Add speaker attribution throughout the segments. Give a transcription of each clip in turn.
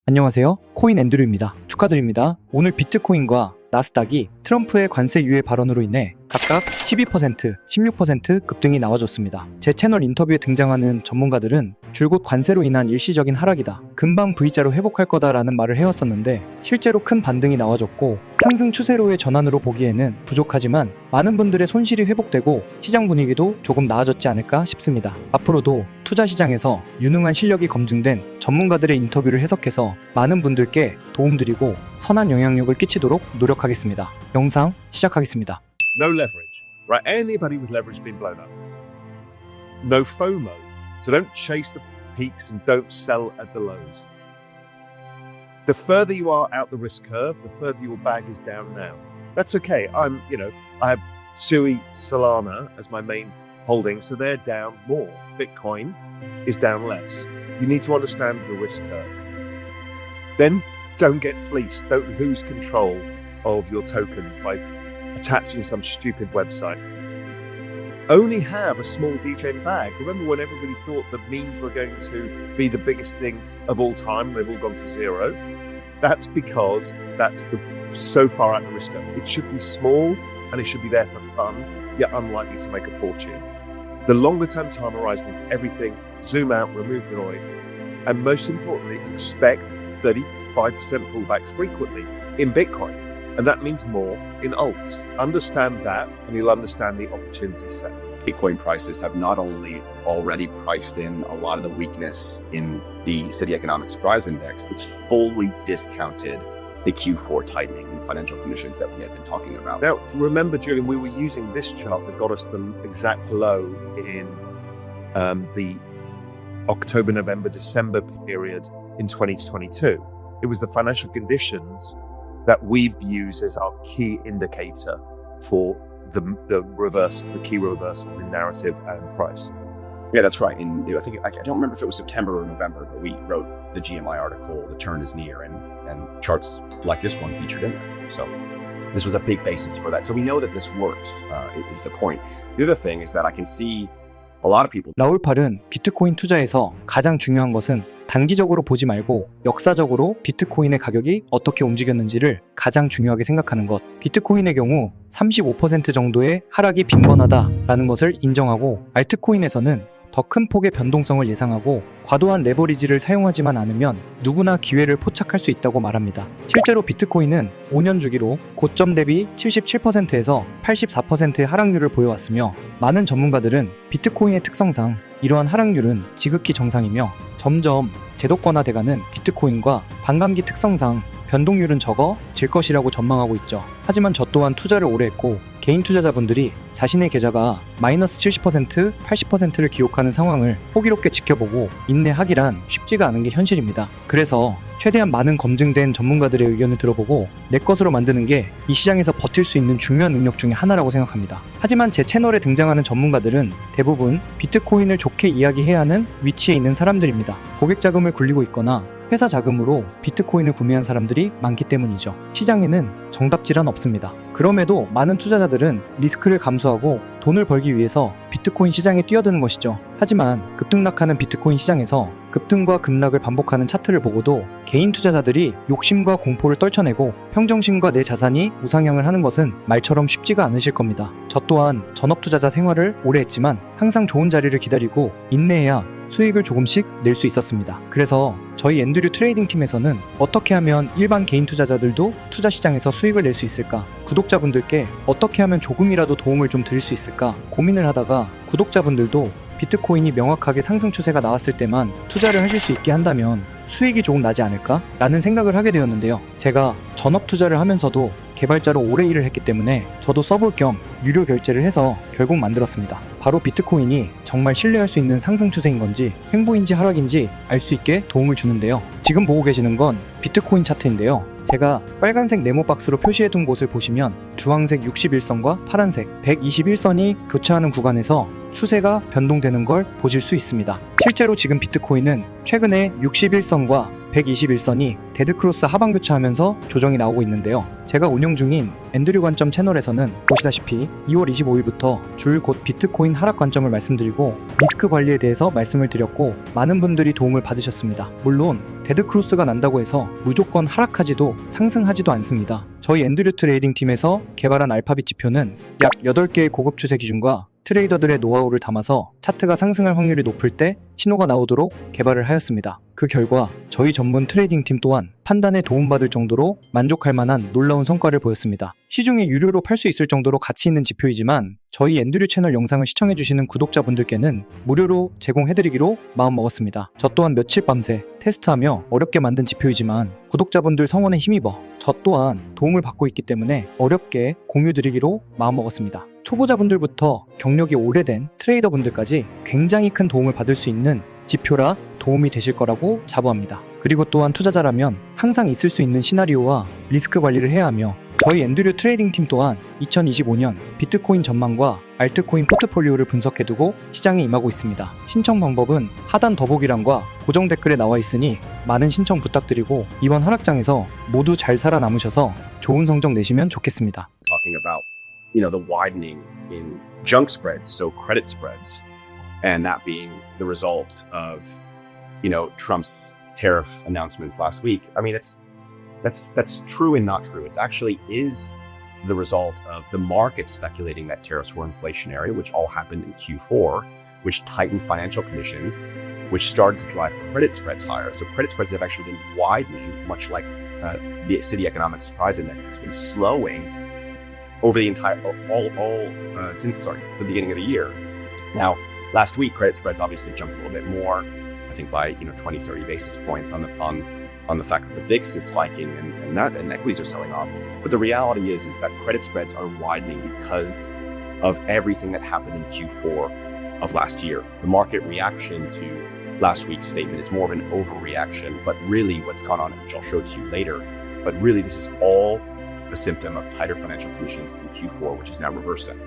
Speaker 1: 안녕하세요. 코인 앤드류입니다. 축하드립니다. 오늘 비트코인과 나스닥이 트럼프의 관세 유예 발언으로 인해 각각 12%, 16% 급등이 나와줬습니다. 제 채널 인터뷰에 등장하는 전문가들은 줄곧 관세로 인한 일시적인 하락이다, 금방 V자로 회복할 거다라는 말을 해왔었는데 실제로 큰 반등이 나와줬고 상승 추세로의 전환으로 보기에는 부족하지만 많은 분들의 손실이 회복되고 시장 분위기도 조금 나아졌지 않을까 싶습니다. 앞으로도 투자 시장에서 유능한 실력이 검증된 전문가들의 인터뷰를 해석해서 많은 분들께 도움드리고 선한 영향력을 끼치도록 노력하겠습니다. 영상 시작하겠습니다.
Speaker 2: No leverage, right? Anybody with leverage has been blown up. No FOMO, so don't chase the peaks and don't sell at the lows. The further you are out the risk curve, the further your bag is down now. That's okay. I have SUI, Solana as my main holding, so they're down more. Bitcoin is down less. You need to understand the risk curve. Then don't get fleeced. Don't lose control of your tokens by attaching some stupid website. Only have a small DGen bag. Remember when everybody thought that memes were going to be the biggest thing of all time? They've all gone to zero. That's because that's so far out the risk curve. It should be small and it should be there for fun, yet unlikely to make a fortune. The longer term time horizon is everything. Zoom out, remove the noise, and most importantly, expect 35% pullbacks frequently in Bitcoin. And that means more in alts. Understand that, and you'll understand the opportunity set.
Speaker 3: Bitcoin prices have not only already priced in a lot of the weakness in the City Economic Surprise Index, it's fully discounted the Q4 tightening in financial conditions that we had been talking about.
Speaker 2: Now, remember, Julian, we were using this chart that got us the exact low in the October, November, December period in 2022. It was the financial conditions that we've used as our key indicator for the key reversals in narrative and price.
Speaker 3: Yeah, that's right. And I think I don't remember if it was September or November, but we wrote the GMI article, "The Turn is Near," and charts like this one featured in there. So this was a big basis for that. So we know that this works. Is the point. The other thing is that I can see a lot of people.
Speaker 1: 라울 팔은 비트코인 투자에서 가장 중요한 것은 단기적으로 보지 말고 역사적으로 비트코인의 가격이 어떻게 움직였는지를 가장 중요하게 생각하는 것. 비트코인의 경우 35% 정도의 하락이 빈번하다라는 것을 인정하고 알트코인에서는 더 큰 폭의 변동성을 예상하고 과도한 레버리지를 사용하지만 않으면 누구나 기회를 포착할 수 있다고 말합니다. 실제로 비트코인은 5년 주기로 고점 대비 77%에서 84%의 하락률을 보여왔으며 많은 전문가들은 비트코인의 특성상 이러한 하락률은 지극히 정상이며 점점 제도권화돼가는 비트코인과 반감기 특성상 변동률은 적어질 것이라고 전망하고 있죠. 하지만 저 또한 투자를 오래 했고 개인 투자자분들이 자신의 계좌가 마이너스 70%, 80%를 기록하는 상황을 호기롭게 지켜보고 인내하기란 쉽지가 않은 게 현실입니다. 그래서 최대한 많은 검증된 전문가들의 의견을 들어보고 내 것으로 만드는 게 이 시장에서 버틸 수 있는 중요한 능력 중에 하나라고 생각합니다. 하지만 제 채널에 등장하는 전문가들은 대부분 비트코인을 좋게 이야기해야 하는 위치에 있는 사람들입니다. 고객 자금을 굴리고 있거나 회사 자금으로 비트코인을 구매한 사람들이 많기 때문이죠. 시장에는 정답질은 없습니다. 그럼에도 많은 투자자들은 리스크를 감수하고 돈을 벌기 위해서 비트코인 시장에 뛰어드는 것이죠. 하지만 급등락하는 비트코인 시장에서 급등과 급락을 반복하는 차트를 보고도 개인 투자자들이 욕심과 공포를 떨쳐내고 평정심과 내 자산이 우상향을 하는 것은 말처럼 쉽지가 않으실 겁니다. 저 또한 전업투자자 생활을 오래 했지만 항상 좋은 자리를 기다리고 인내해야 수익을 조금씩 낼 수 있었습니다. 그래서 저희 앤드류 트레이딩 팀에서는 어떻게 하면 일반 개인 투자자들도 투자 시장에서 수익을 낼 수 있을까? 구독자분들께 어떻게 하면 조금이라도 도움을 좀 드릴 수 있을까? 고민을 하다가 구독자분들도 비트코인이 명확하게 상승 추세가 나왔을 때만 투자를 하실 수 있게 한다면 수익이 조금 나지 않을까? 라는 생각을 하게 되었는데요. 제가 전업 투자를 하면서도 개발자로 오래 일을 했기 때문에 저도 써볼 겸 유료 결제를 해서 결국 만들었습니다. 바로 비트코인이 정말 신뢰할 수 있는 상승 추세인 건지 횡보인지 하락인지 알 수 있게 도움을 주는데요. 지금 보고 계시는 건 비트코인 차트인데요. 제가 빨간색 네모 박스로 표시해둔 곳을 보시면 주황색 61선과 파란색 121선이 교차하는 구간에서 추세가 변동되는 걸 보실 수 있습니다. 실제로 지금 비트코인은 최근에 61선과 121선이 데드크로스 하방 교차하면서 조정이 나오고 있는데요. 제가 운영 중인 앤드류 관점 채널에서는 보시다시피 2월 25일부터 줄곧 비트코인 하락 관점을 말씀드리고 리스크 관리에 대해서 말씀을 드렸고 많은 분들이 도움을 받으셨습니다. 물론 데드크로스가 난다고 해서 무조건 하락하지도 상승하지도 않습니다. 저희 앤드류 트레이딩 팀에서 개발한 알파빗 지표는 약 8개의 고급 추세 기준과 트레이더들의 노하우를 담아서 차트가 상승할 확률이 높을 때 신호가 나오도록 개발을 하였습니다. 그 결과 저희 전문 트레이딩 팀 또한 판단에 도움받을 정도로 만족할 만한 놀라운 성과를 보였습니다. 시중에 유료로 팔 수 있을 정도로 가치 있는 지표이지만 저희 앤드류 채널 영상을 시청해주시는 구독자분들께는 무료로 제공해드리기로 마음먹었습니다. 저 또한 며칠 밤새 테스트하며 어렵게 만든 지표이지만 구독자분들 성원에 힘입어 저 또한 도움을 받고 있기 때문에 어렵게 공유드리기로 마음먹었습니다. 초보자분들부터 경력이 오래된 트레이더분들까지 굉장히 큰 도움을 받을 수 있는 지표라 도움이 되실 거라고 자부합니다. 그리고 또한 투자자라면 항상 있을 수 있는 시나리오와 리스크 관리를 해야 하며 저희 앤드류 트레이딩 팀 또한 2025년 비트코인 전망과 알트코인 포트폴리오를 분석해두고 시장에 임하고 있습니다. 신청 방법은 하단 더보기란과 고정 댓글에 나와 있으니 많은 신청 부탁드리고 이번 하락장에서 모두 잘 살아남으셔서 좋은 성적 내시면 좋겠습니다.
Speaker 3: Talking about, the widening in junk spreads, so credit spreads, and that being the result of, Trump's tariff announcements last week. I mean, that's true and not true. It actually is the result of the market speculating that tariffs were inflationary, which all happened in Q4, which tightened financial conditions, which started to drive credit spreads higher. So credit spreads have actually been widening, much like the City Economic Surprise Index has been slowing over the entire since the beginning of the year. Now, last week credit spreads obviously jumped a little bit more, I think by 20, 30 basis points on the fact that the VIX is spiking and equities are selling off. But the reality is that credit spreads are widening because of everything that happened in Q4 of last year. The market reaction to last week's statement is more of an overreaction, but really what's gone on, which I'll show to you later, but really this is all a symptom of tighter financial conditions in Q4, which is now reversing.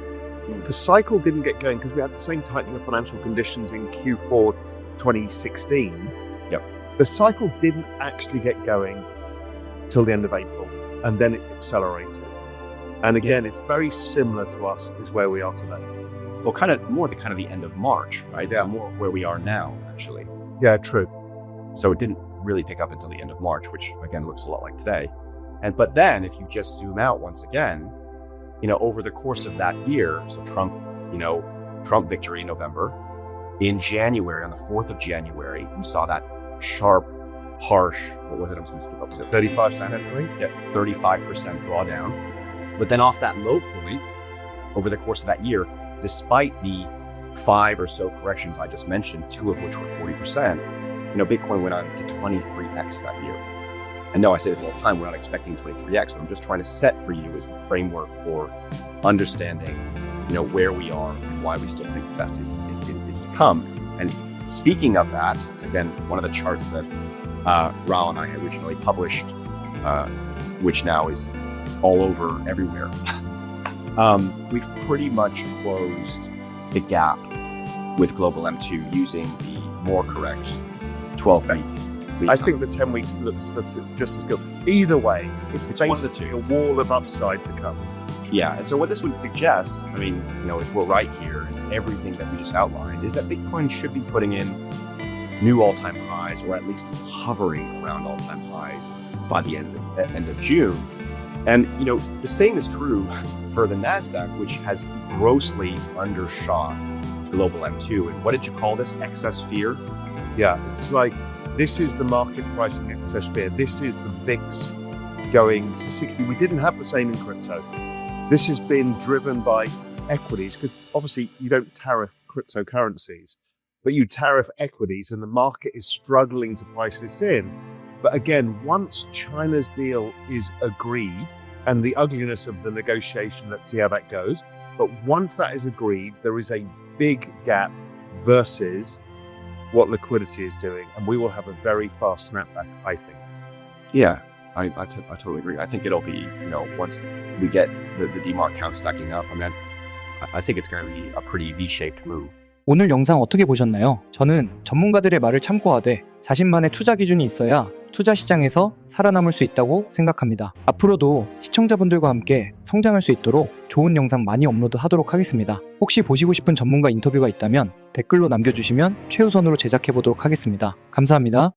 Speaker 2: The cycle didn't get going because we had the same tightening of financial conditions in Q4 2016.
Speaker 3: Yep.
Speaker 2: The cycle didn't actually get going till the end of April, and then it accelerated. And again, it's very similar to us is where we are today.
Speaker 3: Well, kind of the end of March, right?
Speaker 2: Yeah.
Speaker 3: So more where we are now, actually.
Speaker 2: Yeah, true.
Speaker 3: So it didn't really pick up until the end of March, which again looks a lot like today. But then if you just zoom out once again, over the course of that year, so Trump victory in November, in January, on the 4th of January, we saw that sharp, harsh, what was it? I'm just going to skip up. Was it
Speaker 2: 35%, I think?
Speaker 3: Yeah, 35% drawdown. But then off that low point, over the course of that year, despite the 5 or so corrections I just mentioned, 2 of which were 40%, Bitcoin went on to 23x that year. And no, I say this all the time, we're not expecting 23x. What I'm just trying to set for you is the framework for understanding, where we are and why we still think the best is to come. And speaking of that, again, one of the charts that Raul and I had originally published, which now is all over everywhere, we've pretty much closed the gap with Global M2 using the more correct 12-week.
Speaker 2: I think the 10 weeks looks just as good. Either way, it's
Speaker 3: one of the
Speaker 2: basically
Speaker 3: two.
Speaker 2: a wall of upside to come.
Speaker 3: Yeah, and so what this would suggest, if we're right here and everything that we just outlined, is that Bitcoin should be putting in new all-time highs, or at least hovering around all-time highs by the end of June. And the same is true for the Nasdaq, which has grossly undershot Global M2. And what did you call this? Excess fear?
Speaker 2: Yeah, it's like this is the market pricing excess fear. This is the VIX going to 60. We didn't have the same in crypto. This has been driven by equities because obviously you don't tariff cryptocurrencies, but you tariff equities, and the market is struggling to price this in. But again, once China's deal is agreed, and the ugliness of the negotiation, let's see how that goes. But once that is agreed, there is a big gap versus what liquidity is doing, and we will have a very fast snapback, I think.
Speaker 3: Yeah, I totally agree. I think it'll be, once we get the DMARC count stacking up, I think it's going to be a pretty V-shaped move.
Speaker 1: 오늘 영상 어떻게 보셨나요? 저는 전문가들의 말을 참고하되 자신만의 투자 기준이 있어야 투자 시장에서 살아남을 수 있다고 생각합니다. 앞으로도 시청자분들과 함께 성장할 수 있도록 좋은 영상 많이 업로드 하도록 하겠습니다. 혹시 보시고 싶은 전문가 인터뷰가 있다면 댓글로 남겨주시면 최우선으로 제작해 보도록 하겠습니다. 감사합니다.